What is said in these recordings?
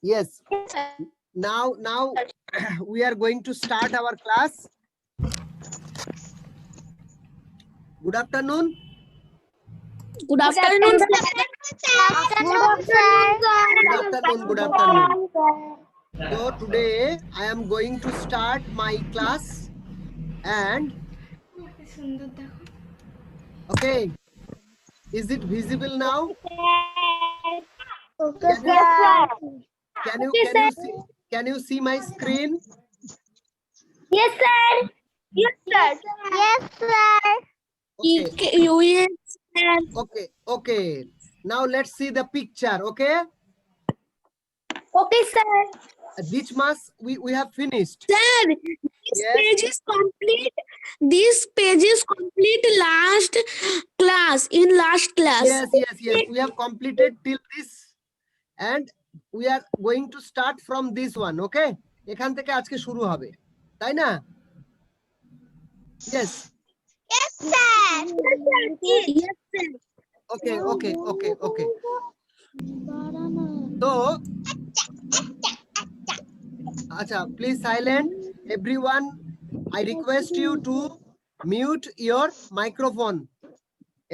Yes. Now we are going to start our class. Good afternoon. Good afternoon, sir. Good afternoon. So today I am going to start my class and okay, is it visible now? Can you see my screen? Yes, sir. Okay. Okay. Now let's see the picture. Okay, Okay, sir. which mass we have finished. Sir, this Yes. page is complete. This page is complete last class. In last class. Yes. We have completed till this, and we are going to start from this one. Okay, এখান থেকে আজকে শুরু হবে, তাই না? Yes. Yes, sir. Okay. So, acha, please silent. Everyone, I request you to mute your microphone.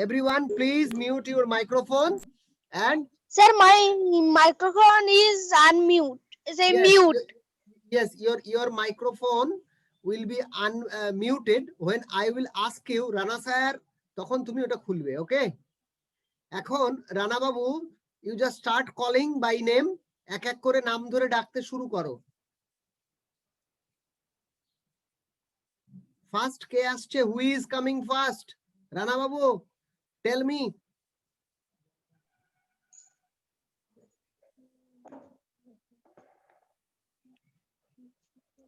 Everyone, please mute your microphone. And Sir, my microphone is unmute. Say yes, mute. yes, your microphone will be unmuted when I will ask you, Rana sir, তখন তুমি ওটা খুলবে। Okay, এখন রানা বাবু, you just start calling by name. এক এক করে নাম ধরে ডাকতে শুরু করো। ফার্স্ট কে আসছে? who is coming first? Rana Babu, tell me.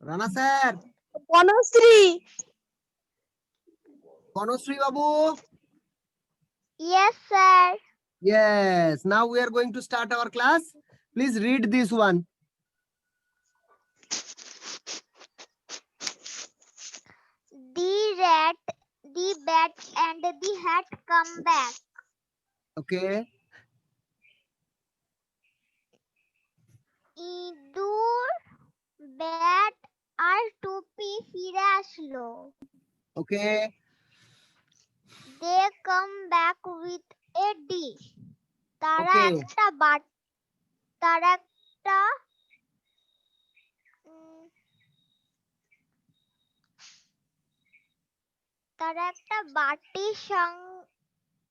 Rana sir. Bonusri babu. Yes, sir. Yes, now we are going to start our class. Please read this one. The rat, the bat, and the hat come back. Okay. ইঁদুর, bat আর টুপি ফিরে আসলো। Okay. They come back with a dish. তারা Okay. একটা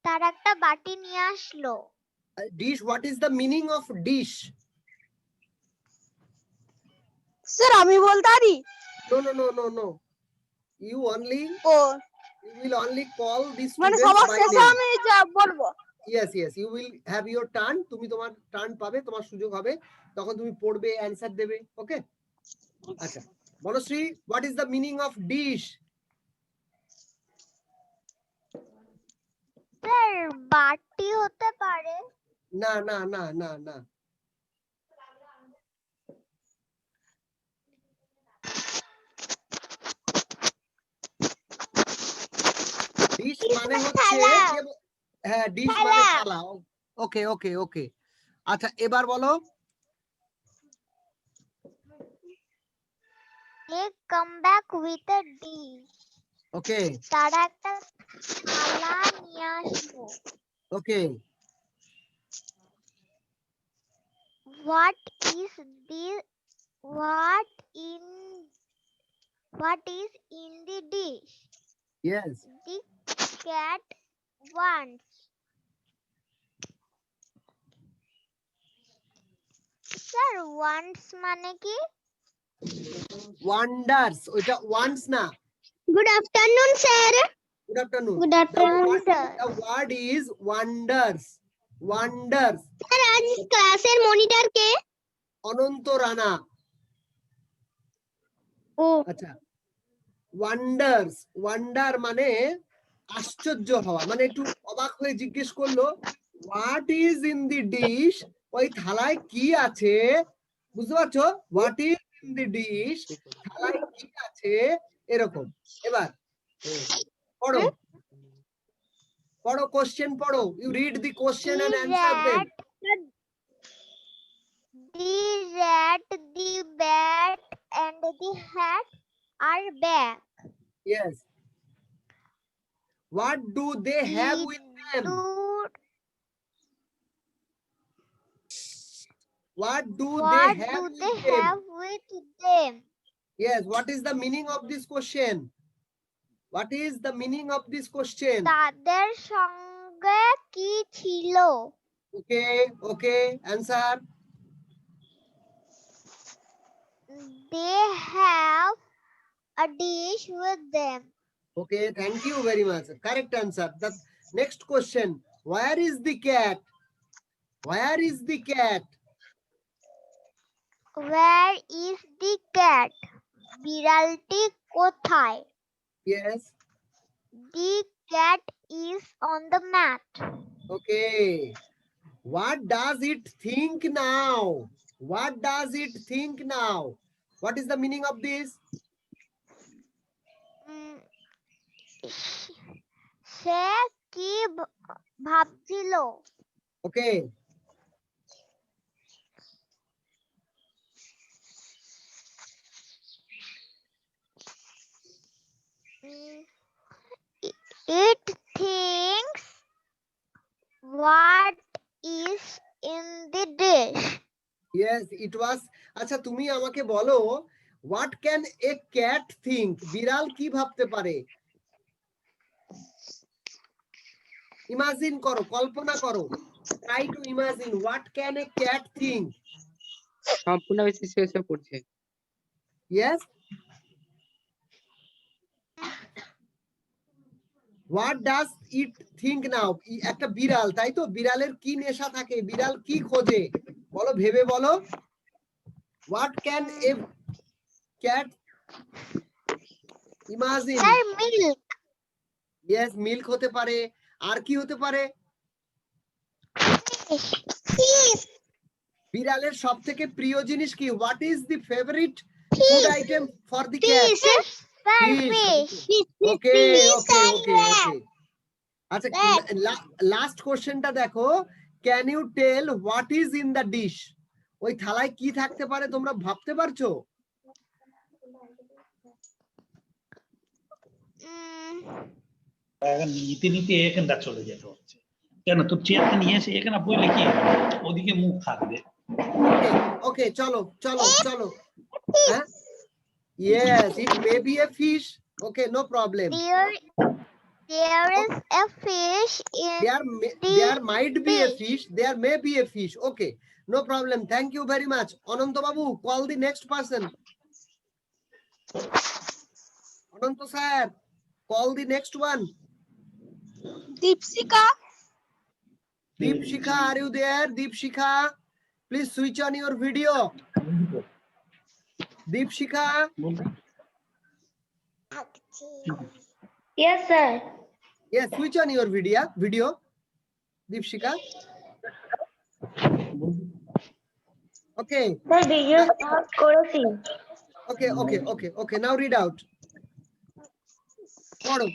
তারা একটা বাটি নিয়ে আসলো। Dish, what is the meaning of dish? Sir আমি বলতে পারি? No. You only, Oh. you will only call this মানে students সবার by শেষে name. আমি যা বলবো। Yes, you will have your turn. তুমি তোমার টার্ন পাবে, তোমার সুযোগ হবে, তখন তুমি পড়বে, অ্যানসার দেবে। ওকে, আচ্ছা Banashree, what is the meaning of dish? Sir বাটি হতে পারে। না। ডিশ মানে হচ্ছে, হ্যাঁ, ডিশ মানে থালা। ওকে। আচ্ছা এবার বলো। They come back with a dish. ওকে। তারা একটা থালা নিয়ে আসলো। ওকে। What is in the dish? Yes. The cat wants. Sir, wants মানে কি? Wonders, ওইটা wants না। Good afternoon, sir. Good afternoon. Good afternoon, sir. The word is wonders. Sir, আজ ক্লাসের মনিটর কে? অনন্ত রানা। ও আচ্ছা, wonders, wonder মানে আশ্চর্য হওয়া, মানে একটু অবাক হয়ে জিজ্ঞেস করলো what is in the dish, ওই থালায় কি আছে, বুঝতে পারছো? what is in the dish, থালায় কি আছে, এরকম। এবার পড়ো কোশ্চেন পড়ো, you read the question and answer them. The hat are back. Yes. What do they have He with them? What do they What have do with they them? have with them? Yes. What is the meaning of this question? What is the meaning of this question? তাদের সঙ্গে কি ছিল? Okay. Okay. Answer. They have a dish with them. Okay. Thank you very much. Correct answer. The next question. Where is the cat? Where is the cat? Where is the cat? বিড়ালটি কোথায়? Yes. The cat is on the mat. Okay. What does it think now? What does it think now? What is the meaning of this? সে কি ভাবছিল? Okay. It thinks what is in the dish. Yes, it was. আচ্ছা তুমি আমাকে বলো, what can a cat think? বিড়াল কি ভাবতে পারে? ইমাজিন করো, কল্পনা করো। Try to imagine what can a cat think? সম্পূর্ণ বেশি শেষ করছে। Yes. What does it think now? একটা বিড়াল, তাই তো? বিড়ালের কি নেশা থাকে? বিড়াল কি খোঁজে? বলো, ভেবে বলো। What can a cat imagine? Milk. Yes, milk হতে পারে। আর কি হতে পারে? Fish. বিড়ালের সবথেকে প্রিয় জিনিস কি? What is the favorite food item for the cat? Fish. Okay, okay, okay, okay. আচ্ছা, লাস্ট কোশ্চেনটা দেখো। Can you tell what is in the dish? ওই থালায় কি থাকতে পারে তোমরা ভাবতে পারছো? নিতে নিতে এখানটা চলে যেতে হচ্ছে কেন? তোর চেয়ারটা নিয়ে এসে এখানে বইলে কি ওদিকে মুখ থাকবে। ওকে, চলো চলো চলো। হ্যাঁ, yes, it may be a fish. Okay, no problem. There is a fish in There might be a fish. There may be a fish. Okay, no problem. Thank you very much. Ananto Babu, call the next person. Ananto sir, call the next one. Deepshika. Deepshika, are you there? Deepshika, please switch on your video. Deepshika. Yes, sir. Yes, switch on your video. Deepshika. Okay. Sir, video start করেছি। Okay. Now read out. পড়ো।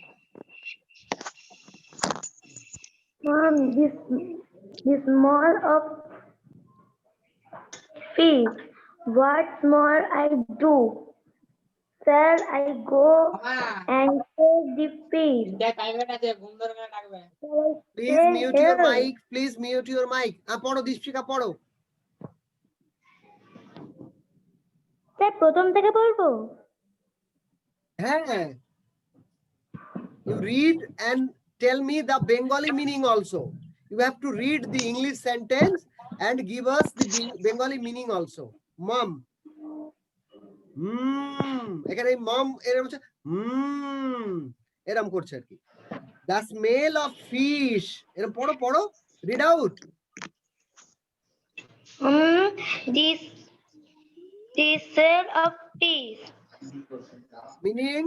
Mom, this more of fish. What's more I do? Sir, I go and take the fish. Please mute your mic. Please mute your mic. পড়ো দীপশিকা, পড়ো। Sir প্রথম থেকে বলবো? হ্যাঁ, you read and tell me the Bengali meaning also. You have to read the English sentence and give us the Bengali meaning also. Mom. এখানে mom এরকম হচ্ছে এরকম করছে আর কি। The smell of fish. এরকম পড়ো read out. The smell of fish. Meaning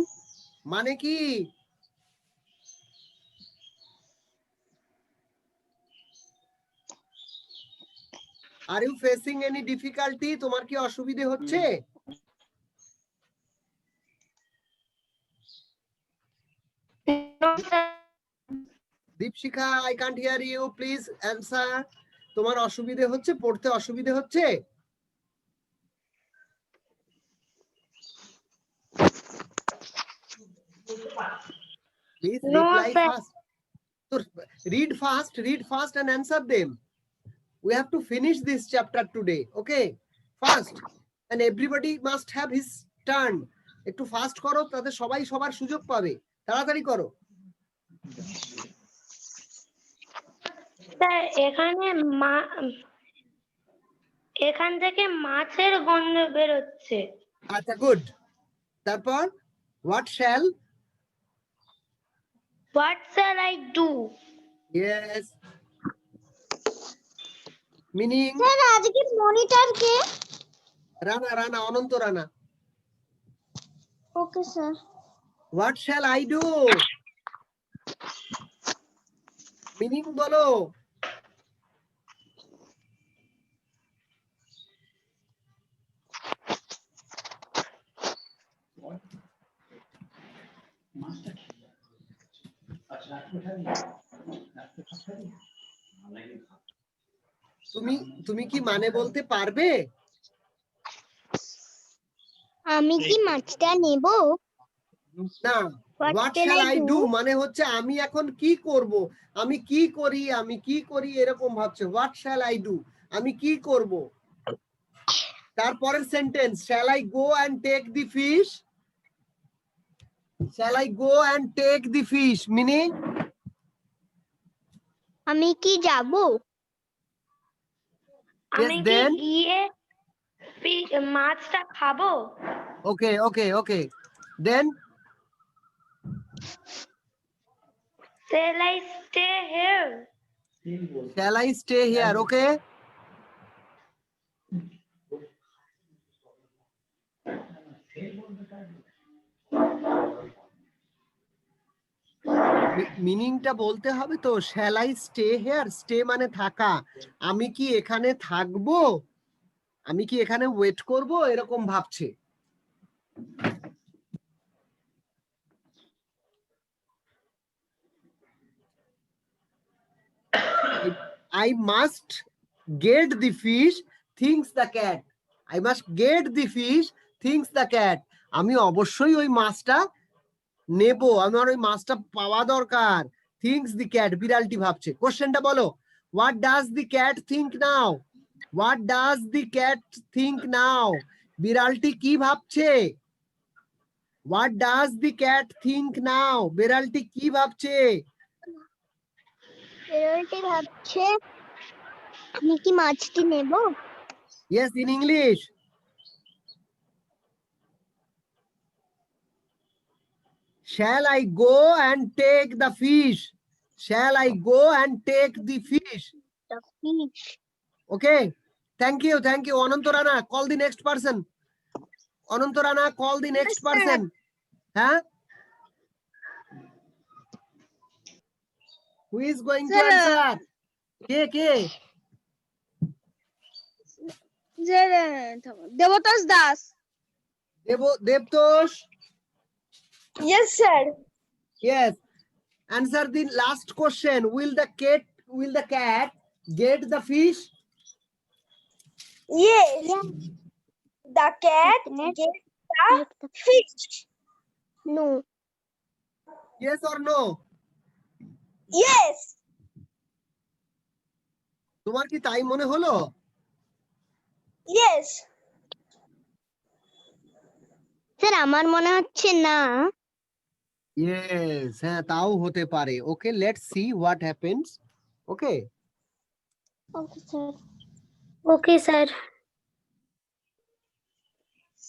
মানে কি? Are you facing any difficulty? তোমার কি অসুবিধা হচ্ছে? No, sir. Dipshikha, I can't hear you. Please answer. তোমার অসুবিধা হচ্ছে? পড়তে অসুবিধা হচ্ছে? Please No, reply sir. fast. So read fast and answer them. We have to finish this chapter today. Okay, fast. And everybody must have his turn. একটু fast করো, তাতে সবাই সবার সুযোগ পাবে। তাড়াতাড়ি করো। স্যার এখান থেকে মাছের গন্ধ বেরোচ্ছে। আচ্ছা, গুড। তারপর what shall? What shall I do? Yes. Meaning? Sir আজকে মনিটর কে? Rana Ananta Rana. Okay sir. What shall I do? Meaning বলো। তুমি কি মানে বলতে পারবে? আমি কি মাছটা নেব? না, what shall I do মানে হচ্ছে আমি এখন কি করব, আমি কি করি এরকম ভাবছে। what shall I do, আমি কি করব। তারপরের sentence, shall I go and take the fish? Shall I go and take the fish? Meaning? আমি কি যাব? আমি কি then? গিয়ে মাছটা খাবো? Okay. Then? Shall I stay here? Shall I stay here? Okay. মিনিংটা বলতে হবে তো। shall I stay here? stay মানে থাকা। আমি কি এখানে থাকবো, আমি কি এখানে ওয়েট করব, এরকম ভাবছে। I must get the fish, thinks the cat. I must get the fish, thinks the cat. আমি অবশ্যই ওই মাছটা নেব, আমার ওই মাছটা পাওয়া দরকার। thinks the cat, বিড়ালটি ভাবছে। কোশ্চেনটা বলো, what does the cat think now? What does the cat think now? বিড়ালটি কি ভাবছে? What does the cat think now? বিড়ালটি কি ভাবছে? বিড়ালটি ভাবছে আমি কি মাছটি নেব? Yes, in English. Shall I go and take the fish? Shall I go and take the fish? The fish. Okay. Thank you. Ananta Rana, call the next person. Ananta Rana, call the next person. Huh? Who is going to answer? Ke? Debtosh Das. Devtosh. Yes sir. Yes. Answer the last question. Will the cat get the fish? Yes. The cat gets the fish. No. Yes or no? Yes. তোমার কি তাই মনে হলো? Yes. Sir আমার মনে হচ্ছে না। Yes, হ্যাঁ তাও হতে পারে। Okay, let's see what happens. Okay. Okay sir.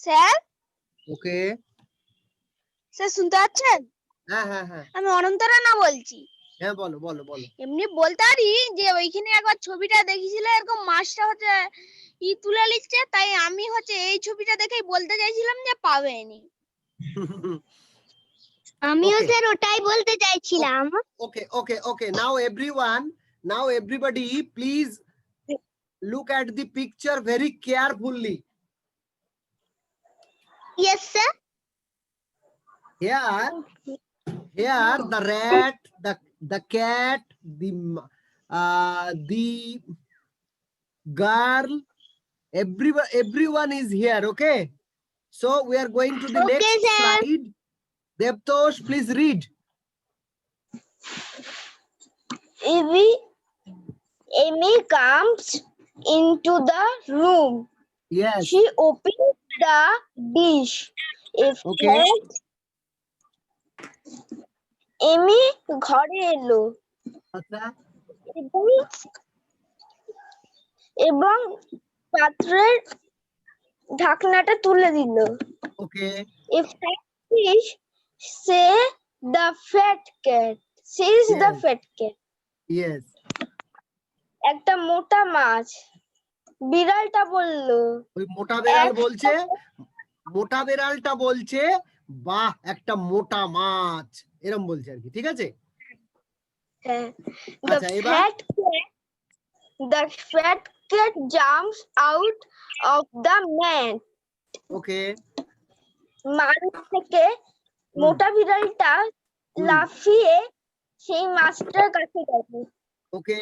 Sir, Okay. Sir শুনতে পাচ্ছেন? হ্যাঁ। আমি অনন্ত রানা বলছি। হ্যাঁ বলো। এমনি বলতে পারি যে ওইখানে একবার ছবিটা দেখেছিল, এরকম মাছটা হচ্ছে তুলে নিচ্ছে, তাই আমি হচ্ছে এই ছবিটা দেখেই বলতে চাইছিলাম যে পাবেনি। আমিও Okay. স্যার ওটাই বলতে চাইছিলাম। Okay. Now everybody, please look at the picture very carefully. Yes sir. Here the rat, the cat, the girl, everyone is here. Okay, so we are going to the Okay, next sir. slide. Devtosh, please read. Amy comes into the room. Yes. She opens the dish. Okay. এমি ঘরে এলো আচ্ছা। এবং পাত্রের ঢাকনাটা তুলে দিল। Okay. A fat fish say the fat cat. Says the Yes. fat cat. Yes. একটা মোটা মাছ। বিড়ালটা বলল ওই মোটা বেড়ালটা বলছে বাহ একটা মোটা মাছ, এরকম বলছে আর কি, ঠিক আছে? The আচ্ছা, এবার fat cat jumps out of the mat. ওকে। মাছ থেকে মোটা বিড়ালটা লাফিয়ে সেই মাছটার কাছে গেল। ওকে।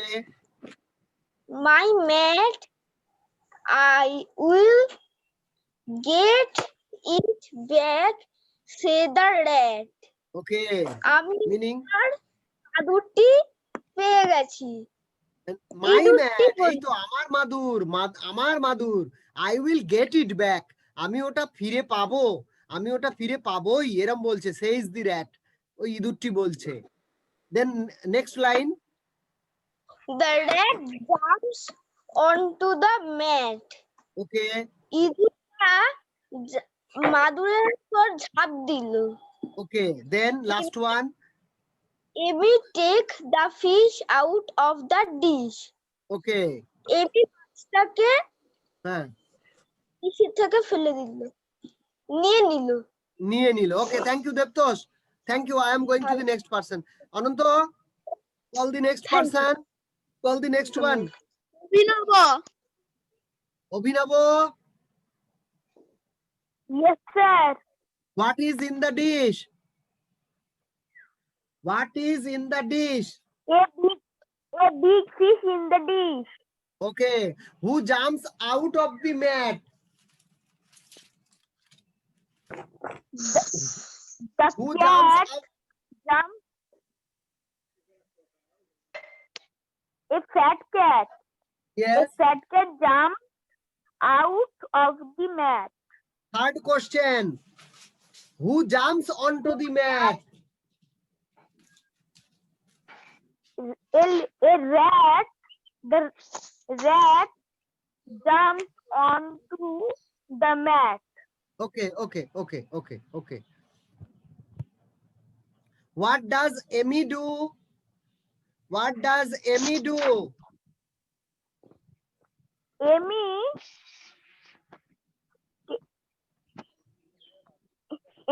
My mate, I will get it back, say the rat. ওকে। আমি মিনিং মাদুরটি পেয়ে গেছি। মাই ইঁদুরটি ম্যাট, এই বলল, তো আমার মাদুর, I will get it back, আমি ওটা ফিরে পাবোই, এরম বলছে, সেইজ দি র্যাট, ওই ইঁদুরটি বলছে। Then next line. The rat jumps onto the mat. Okay. ইঁদুরটা মাদুরের উপর ঝাঁপ দিল। Okay, then last one. Amy take the fish out of the dish. Okay. Amy মাছটাকে হ্যাঁ, ডিশের থেকে ফেলে দিল, নিয়ে নিল। Okay, thank you Debtosh, thank you. I am going to the next person. Ananta, call the next person, call the next one. Abhinav. Yes, sir. What is in the dish? What is in the dish? A big fish in the dish. Okay. Who jumps out of the mat? The Who cat jumps out? jumps. A fat cat. Yes. A fat cat jumps out of the mat. Third question. Who jumps onto the mat? A rat. The rat jumps onto the mat. Okay. What does Amy do?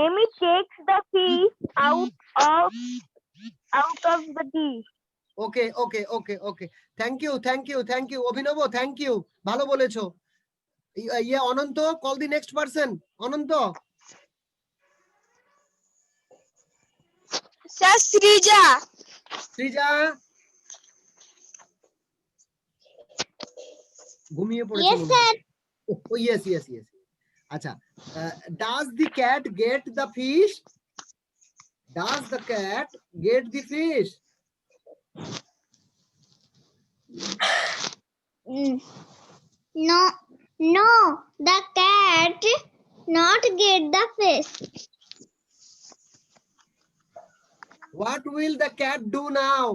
Amy takes the fish out of the dish. Okay. Thank you. Abhinav, thank you. ভালো বলেছো। Ananta, call the next person. Ananta. Sir Srija. ঘুমিয়ে পড়েছে। Yes, sir. Oh, yes. আচ্ছা, does the cat get the fish? Does the cat get the fish? No, the cat not get the fish. What will the cat do now?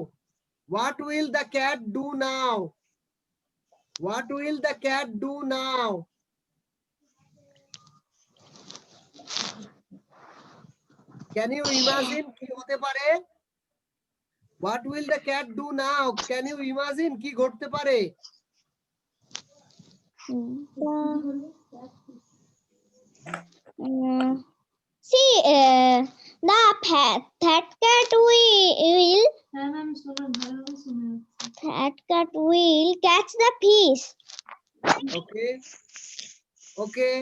Can you imagine কি হতে পারে? What will the cat do now? Can you imagine কি ঘটতে পারে? See, the fat cat will catch the fish. Okay.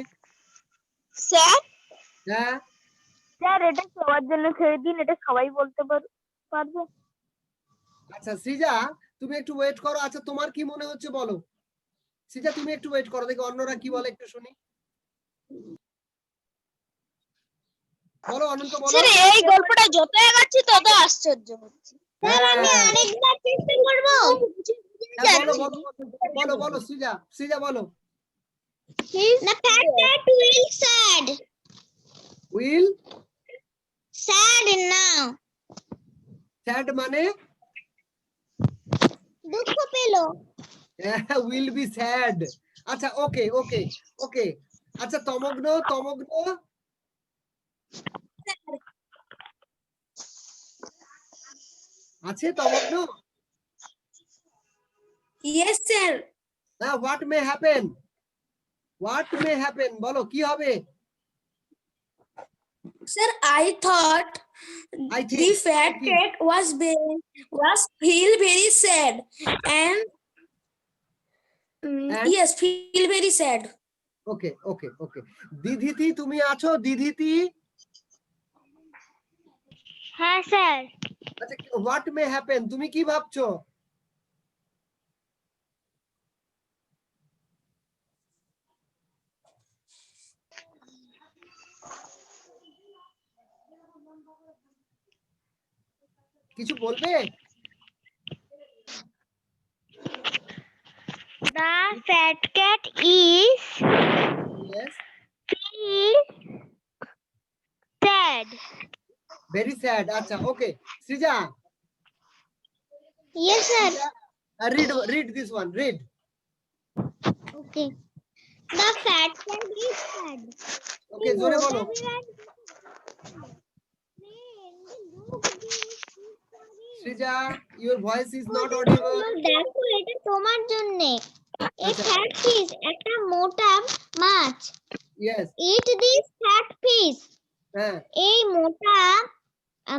Sir হ্যাঁ, sir এটা সবার জন্য ছেড়ে দিন, এটা সবাই বলতে পারবে। আচ্ছা সৃজা, তুমি একটু ওয়েট করো। আচ্ছা, তোমার কি মনে হচ্ছে বলো। সৃজা, তুমি একটু ওয়েট করো, দেখি অন্যরা কি বলে, একটু শুনি। বলো অনন্ত বলো। স্যার এই গল্পটা যত এগাচ্ছি তত আশ্চর্য হচ্ছে। হ্যাঁ, আরেকবার চেষ্টা করব। হ্যাঁ, বলো বলো বলো বলো সৃজা বলো। The fact that will sad will now sad মানে দুঃখ পেলো। Will be sad. আচ্ছা ওকে ওকে ওকে। আচ্ছা তমগ্ন আছে তমগ্ন? Yes, sir. হ্যাঁ, হোয়াট মে হ্যাপেন বলো কি হবে? Sir, I thought I the think, fat cat was feel very sad and And? yes, feel very sad. Okay okay ওকে। দিদিতি তুমি আছো? দিদিতি হ্যাঁ স্যার। আচ্ছা হোয়াট মে হ্যাপেন তুমি কি ভাবছো? কিছু বলবে? The fat cat is Yes, sad. very sad. আচ্ছা ওকে Srija Yes sir. read this one, read. Okay. The fat cat is sad. Okay, জোরে বলো। Srija your voice is not audible. দেখো এটা তোমার জন্য। এই আচ্ছা। ফ্যাট ফিশ একটা মোটা মাছ। Yes, Eat this fat fish. হ্যাঁ এই মোটা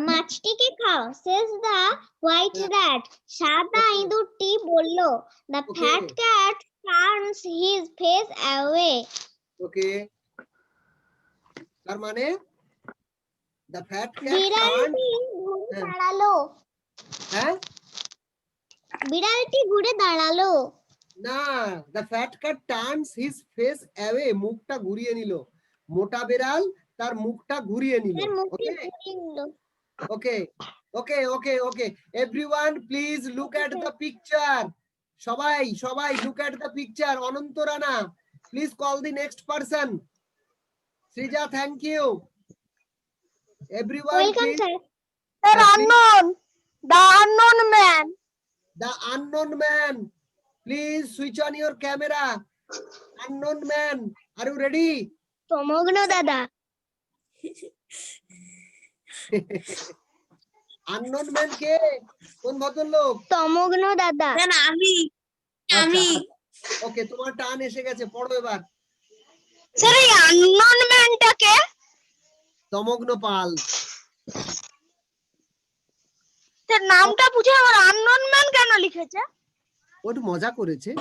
মাছটিকে খাও। Says the white rat. সাদা Okay. ইঁদুরটি বলল। The Okay. fat cat turns his face away. ওকে তার মানে the fat cat বিড়ালটি ঘুরে হ্যাঁ। দাঁড়ালো। হ্যাঁ বিড়ালটি ঘুরে দাঁড়ালো। না, the fat cat turns his face away, মুখটা ঘুরিয়ে নিল। মোটা বিড়াল তার মুখটা ঘুরিয়ে নিল। তার মুখটি ওকে ঘুরিয়ে নিল। Okay okay okay okay everyone please look at the picture. সবাই look at the picture. Ananta Rana please call the next person. Srija thank you. Everyone welcome please. Sir. Sir unknown. The unknown man. The unknown man, please switch on your camera. Unknown man, are you ready? তমগ্ন দাদা। unknown man কে? কোন ভদ্রলোক? তমগ্ন দাদা। আমি ওকে তোমার টান এসে গেছে, পড়ো এবার। স্যার এই unknown ম্যানটাকে তমগ্ন পাল। স্যার নামটা বুঝে আবার unknown ম্যান কেন লিখেছে? ও একটু মজা করেছে।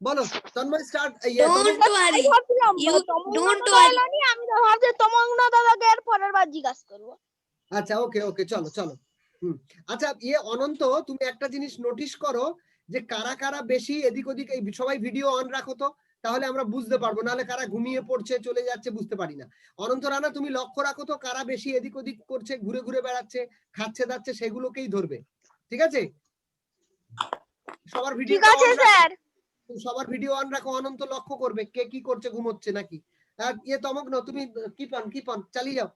বলো Tanmoy start. Don't worry. You don't worry. আমি তো ভাবছি তমগ্ন দাদাকে এর পরের বার জিজ্ঞাসা করবো। আচ্ছা ওকে ওকে চলো। আচ্ছা অনন্ত তুমি একটা জিনিস নোটিশ করো যে কারা কারা বেশি এদিক ওদিক, এই সবাই ভিডিও অন রাখো তো, তাহলে আমরা বুঝতে পারবো, নাহলে কারা ঘুমিয়ে পড়ছে চলে যাচ্ছে বুঝতে পারি না। অনন্ত রানা তুমি লক্ষ্য রাখো তো কারা বেশি এদিক ওদিক করছে, ঘুরে ঘুরে বেড়াচ্ছে, খাচ্ছে দাচ্ছে, সেগুলোকেই ধরবে, ঠিক আছে? সবার ভিডিও ঠিক আছে স্যার। সবার ভিডিও অন রাখো, অনন্ত লক্ষ্য করবে কে কি করছে, ঘুমোচ্ছে নাকি। আর তমগ্ন তুমি কিপ অন চালিয়ে যাও।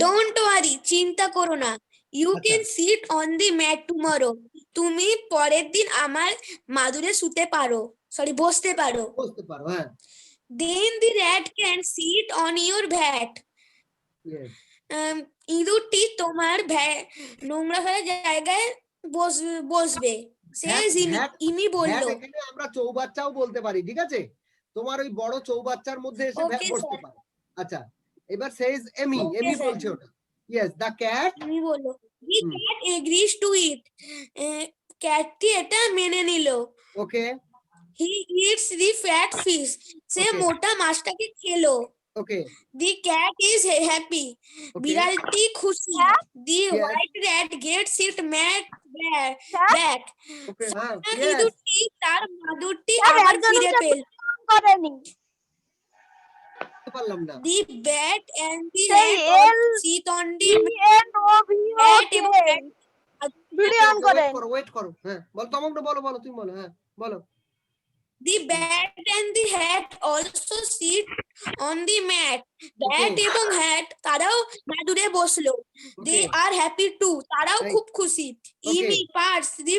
Don't worry, চিন্তা করো না। You আচ্ছা। can sit on the mat tomorrow. তুমি পরের দিন আমার মাদুরে শুতে পারো, সরি বসতে পারো। বুঝতে পারো, হ্যাঁ। Then the rat can sit on your back. Yes. ইঁদুরটি তোমার নোংরা হয়ে জায়গায় বসবে। ইমি বলল। এখানে আমরা চৌবাচ্চাও বলতে পারি, ঠিক আছে? তোমার ওই বড় চৌবাচ্চার মধ্যে এসে Okay, বসতে sir. পারে। আচ্ছা এবার says এমি Okay, sir. বলছে ওটা। Yes, the cat. ইমি বলল। The cat agrees to it. ক্যাটটি এটা মেনে নিল। Okay, He eats the fat fish. Say Okay. মোটা মাছটাকে খেলো। okay, The cat is happy. okay. বিড়ালটি খুশি। The Yes. white rat gets it mad back. Okay, হ্যাঁ, yes. ইঁদুরটি তার মাদুরটি স্যার, আবার একজন ফিরে হচ্ছে পেল। করেনি। বুঝতে পারলাম না। দি ব্যাট এন্ড দি সেই hat sit on the bat এবং hat ভিডিও অন করেন। ওয়েট করো হ্যাঁ বল তমগ্ন বলো তুমি বলো হ্যাঁ বলো। The bat and the hat also sit on the mat. Bat Okay. এবং হ্যাট তারাও মাদুরে বসলো। They Okay. আর হ্যাপি টু, তারাও Right. খুব খুশি। Okay. Amy purse the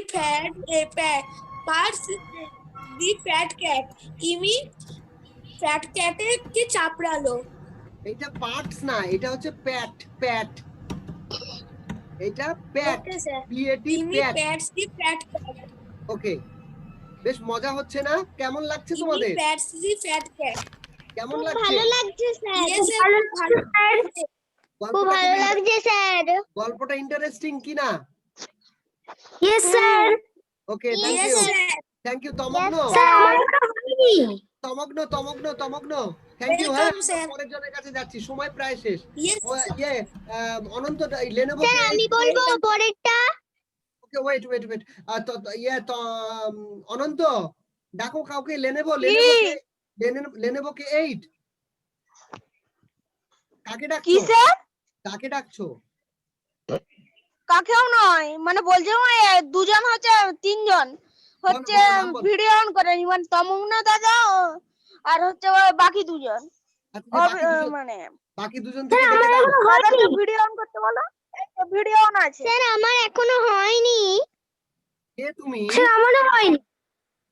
fat cat, Amy fat ক্যাটকে চাপড়ালো। এটা পার্টস না, এটা হচ্ছে প্যাট প্যাট, এটা প্যাট ওকে স্যার, পিএটি ইমি প্যাট। প্যাটস দি ফ্যাট ক্যাট, ওকে বেশ মজা হচ্ছে না? কেমন লাগছে ইমি তোমাদের? প্যাটস দি ফ্যাট ক্যাট। কেমন লাগছে? লাগছে স্যার। ইয়েস স্যার, খুব ভালো লাগছে। খুব ভালো লাগছে স্যার। গল্পটা ইন্টারেস্টিং কি না? Yes sir. Okay thank yes you sir, thank you Tamagna sir আমার এখনো হয়নি। Tamagna thank you. হ্যাঁ Welcome, sir. পরের জনের কাছে যাচ্ছি, সময় প্রায় শেষ। ইয়েস ইয়ে অনন্ত লেনোভো আমি বলবো পরেরটা। ওকে ওয়েট ইয়ে অনন্ত ডাকো কাউকে, লেনোভোকে 8 কাকে কি ডাকছো? স্যার? কাকে ডাকছো? কাকেও নয়, মানে বলছে দুজন হচ্ছে তিনজন হচ্ছে বলো, নাম বলো। ভিডিও অন করেনি, মানে তমগ্ন দাদা আর হচ্ছে ওই বাকি দুজন। আচ্ছা, মানে বাকি দুজন থেকে ডেকে দাও। তাদেরকে ভিডিও অন করতে বলো। ভিডিও অন আছে। স্যার আমার এখনো হয়নি। কে তুমি? স্যার আমারও হয়নি।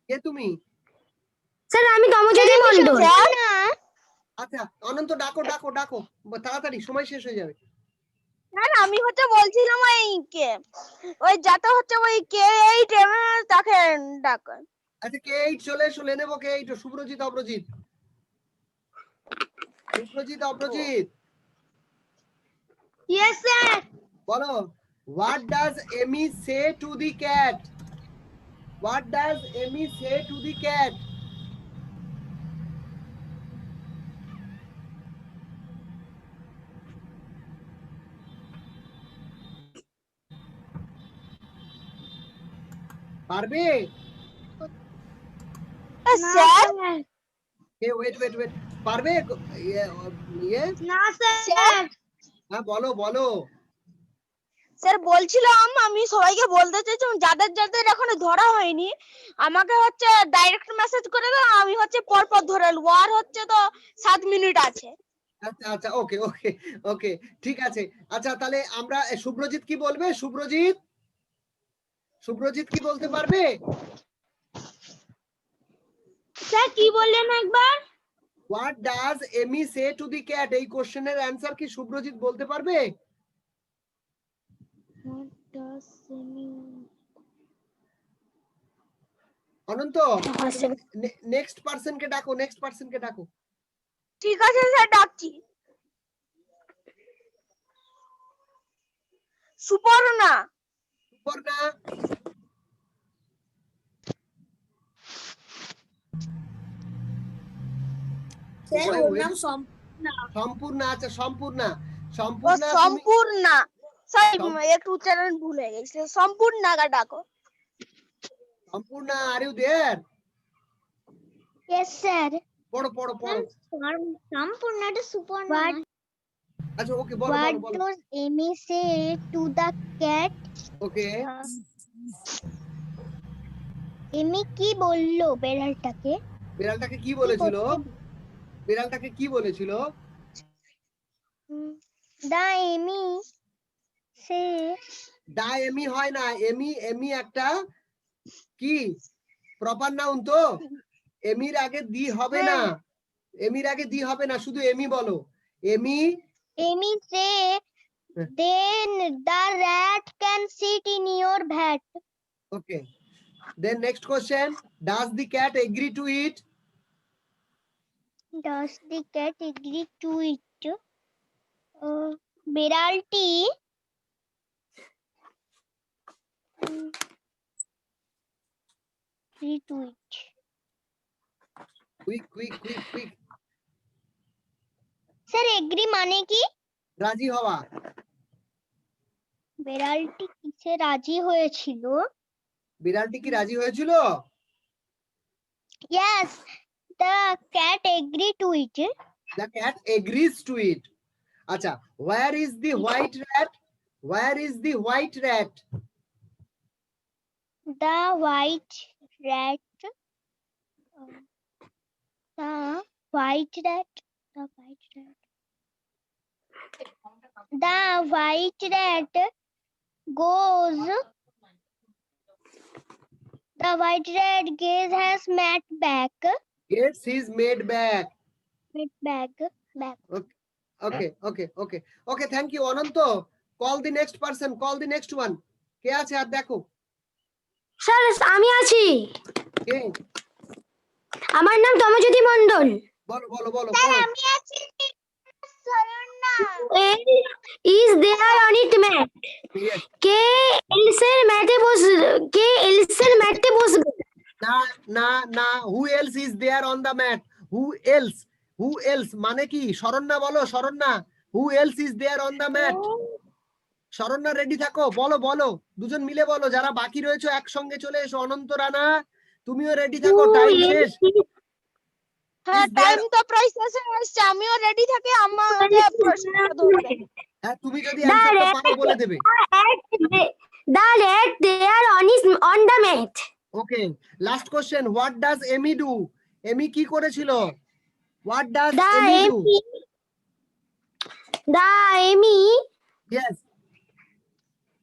কে তুমি? স্যার আমি তমজ্যোতি মণ্ডল। আচ্ছা অনন্ত ডাকো তাড়াতাড়ি, সময় শেষ হয়ে যাবে। স্যার আমি হচ্ছে বলছিলাম ওই যাতে হচ্ছে ওই K8 তাকে ডাকেন। আচ্ছা K8 চলে এসো, Lenovo K8 Subrajit Abrajit yes sir. বলো what does Amy say to the cat? পারবে? স্যার ওয়েট পারবে? ইয়ে না স্যার। হ্যাঁ বলো। স্যার বলছিলাম, আমি সবাইকে বলতে চাইছিলাম যাদের এখনো ধরা হয়নি আমাকে হচ্ছে ডাইরেক্ট মেসেজ করে দাও, আমি হচ্ছে পরপর ধরে নেবো। আর হচ্ছে তো 7 মিনিট আছে। আচ্ছা ওকে ঠিক আছে। আচ্ছা তাহলে আমরা সুব্রজিৎ কি বলবে? সুব্রজিৎ কি বলতে পারবে? স্যার কি বললেন একবার? What does Amy say to the cat? এই কোশ্চেনের অ্যানসার কি সুব্রজিৎ বলতে পারবে? অনন্ত নেক্সট পারসনকে ডাকো। ঠিক আছে স্যার, ডাকছি। সুপর্ণা। স্যার ওর নাম সম্পূর্ণা। আচ্ছা সম্পূর্ণা তুমি- সম্পূর্ণা, সরি একটু উচ্চারণ ভুল হয়ে গেছে। সম্পূর্ণাকে ডাকো। Sampurna are you there? Yes sir. পড়ো সম্পূর্ণাটা সুপর্ণা। আচ্ছা ওকে বলো What does Amy say to the cat? ওকে এমি কি বললো বেড়ালটাকে? বিড়ালটাকে কি বলেছিল? দা এমি সে এমি হয় না, এমি একটা কি প্রপার নাউন তো, এমির আগে দি হবে না, শুধু এমি বলো। Amy say then the rat can sit in your vat. Okay then next question, does the cat agree to it? Does the cat agree to it? বিড়ালটি agree to it. Quick sir agree মানে কি? রাজি হওয়া। বিড়ালটি কিসে রাজি হয়েছিল? বিড়ালটি কি রাজি হয়েছিল? Yes, the cat agree to it. The cat agrees to it. Acha, where is the white rat? Where is the white rat? The white rat. The white rat. The white rat. The white rat goes. The white rat gaze has met back. Yes, he's made back. Met back. Back. Okay, thank you Ananto. Call the next person, call the next one. কে আছে আর দেখো? Sir আমি আছি। কে? আমার নাম তমজ্যোতি মণ্ডল। বলো বলো বলো sir পড়ো। আমি আছি Saranya. Is there on it mat? Yes. কে এলসের ম্যাটে বসবে? না who else is there on the mat? Who else মানে কি? শরণ্যা বলো, Saranya who else is there on the mat? Saranya ready থাকো, বলো বলো দুজন মিলে বলো, যারা বাকি রয়েছে একসঙ্গে চলে এসো। অনন্ত রানা তুমিও রেডি থাকো, টাইম শেষ। হ্যাঁ Is there- টাইম তো প্রায় শেষ হয়ে আসছে, আমিও রেডি থাকি, আমাকে প্রশ্নটা ধরবে। হ্যাঁ তুমি যদি অ্যানসারটা পারো বলে দেবে। The rat there on the mat. Okay, last question, what does Amy do? Amy কি করেছিল? What does The Amy do? Amy yes,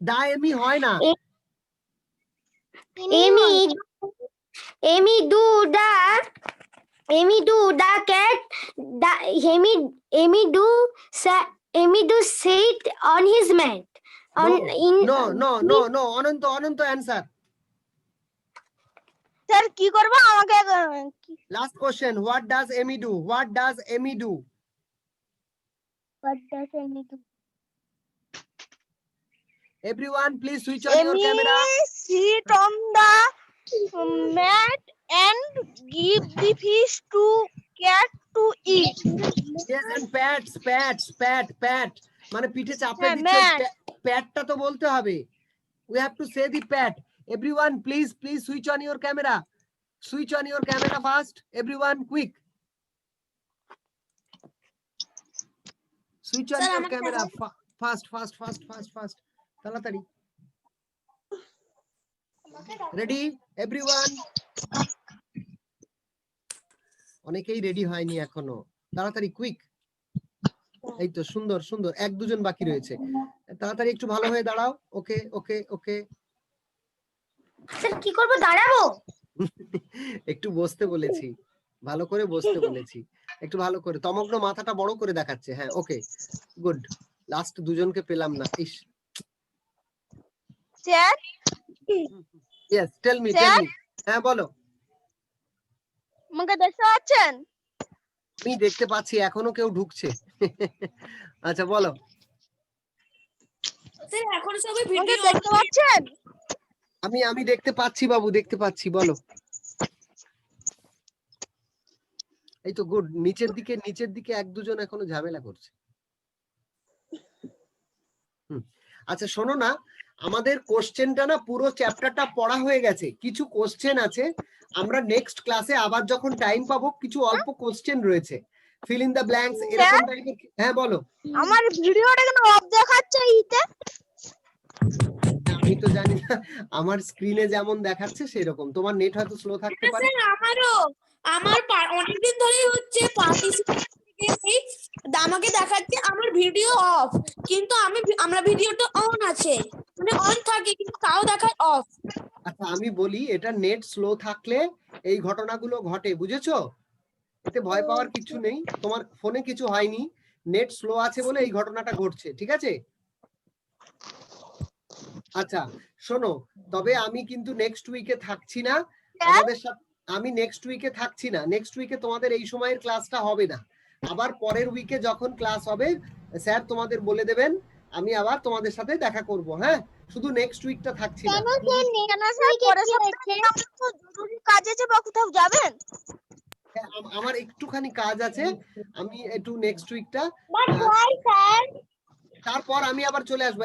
the Amy হয় না। Amy do the cat. Amy do sit on his mat. No, Ananta answer. Sir কি করবো আমাকে last question, what does Amy do? What does Amy do? What does Amy do? Everyone please switch on your camera. sit on the mat and give the fish to cat to eat. Yes, and pat মানে পিঠে চাপড়ে হ্যাঁ, দিচ্ছে, mat. প্যাটটা তো বলতে হবে। We have to say the pat. Everyone please switch on your camera. Switch on your camera fast. Everyone quick. Switch on Sir, your আমার camera fast. তাড়াতাড়ি। Ready everyone? অনেকেই রেডি হয়নি এখনো, তাড়াতাড়ি কুইক। এই তো সুন্দর এক দুজন বাকি রয়েছে, তাড়াতাড়ি একটু ভালো হয়ে দাঁড়াও। ওকে স্যার কি করব, দাঁড়াবো? একটু বসতে বলেছি, ভালো করে বসতে বলেছি, একটু ভালো করে। তমগ্ন মাথাটা বড় করে দেখাচ্ছে। হ্যাঁ ওকে গুড, লাস্ট দুজনকে পেলাম না। ইস, স্যার ইয়েস টেল মি। হ্যাঁ বলো। আমাকে দেখতে পাচ্ছেন? আমি দেখতে পাচ্ছি, এখনো কেউ ঢুকছে। আচ্ছা বলো। স্যার এখন সবাই আমাকে ভিডিও দেখতে পাচ্ছেন? আমি দেখতে পাচ্ছি বাবু, দেখতে পাচ্ছি, বলো। এই তো গুড, নিচের দিকে এক দুজন এখনো ঝামেলা করছে। আচ্ছা শোনো না, আমাদের কোশ্চেনটা না পুরো চ্যাপ্টারটা পড়া হয়ে গেছে, কিছু কোশ্চেন আছে, আমরা নেক্সট ক্লাসে আবার যখন টাইম পাবো কিছু অল্প কোশ্চেন রয়েছে, ফিল ইন দা ব্ল্যাঙ্কস এরকম টাইপের। হ্যাঁ বলো। আমার ভিডিওটা কেন অফ দেখাচ্ছে ইতে? আমি তো জানি না, আমার স্ক্রিনে যেমন দেখাচ্ছে সেরকম, তোমার নেট হয়তো স্লো থাকতে পারে। স্যার আমার অনেকদিন ধরেই হচ্ছে আমাকে দেখাচ্ছে আমার ভিডিও অফ, কিন্তু আমরা ভিডিওটা অন আছে, মানে অন থাকে কিন্তু তাও দেখায় অফ। আচ্ছা আমি বলি, এটা নেট স্লো থাকলে এই ঘটনাগুলো ঘটে, বুঝেছো? এতে ভয় পাওয়ার কিছু নেই, তোমার ফোনে কিছু হয়নি, নেট স্লো আছে বলে এই ঘটনাটা ঘটছে, ঠিক আছে? আচ্ছা শোনো, তবে আমি কিন্তু নেক্সট উইকে থাকছি না আমাদের সাথে, আমি নেক্সট উইকে থাকছি না, নেক্সট উইকে তোমাদের এই সময়ের ক্লাসটা হবে না, আবার পরের উইকে যখন ক্লাস হবে স্যার তোমাদের বলে দেবেন, আমি আবার তোমাদের সাথে দেখা করব। হ্যাঁ, শুধু নেক্সট উইকটা থাকছি না। কেন স্যার পরের সপ্তাহে আমার তো জরুরি কাজ আছে, বা কোথাও যাবেন? আমার একটুখানি কাজ আছে, আমি একটু নেক্সট উইকটা, তারপর আমি আবার চলে আসবো।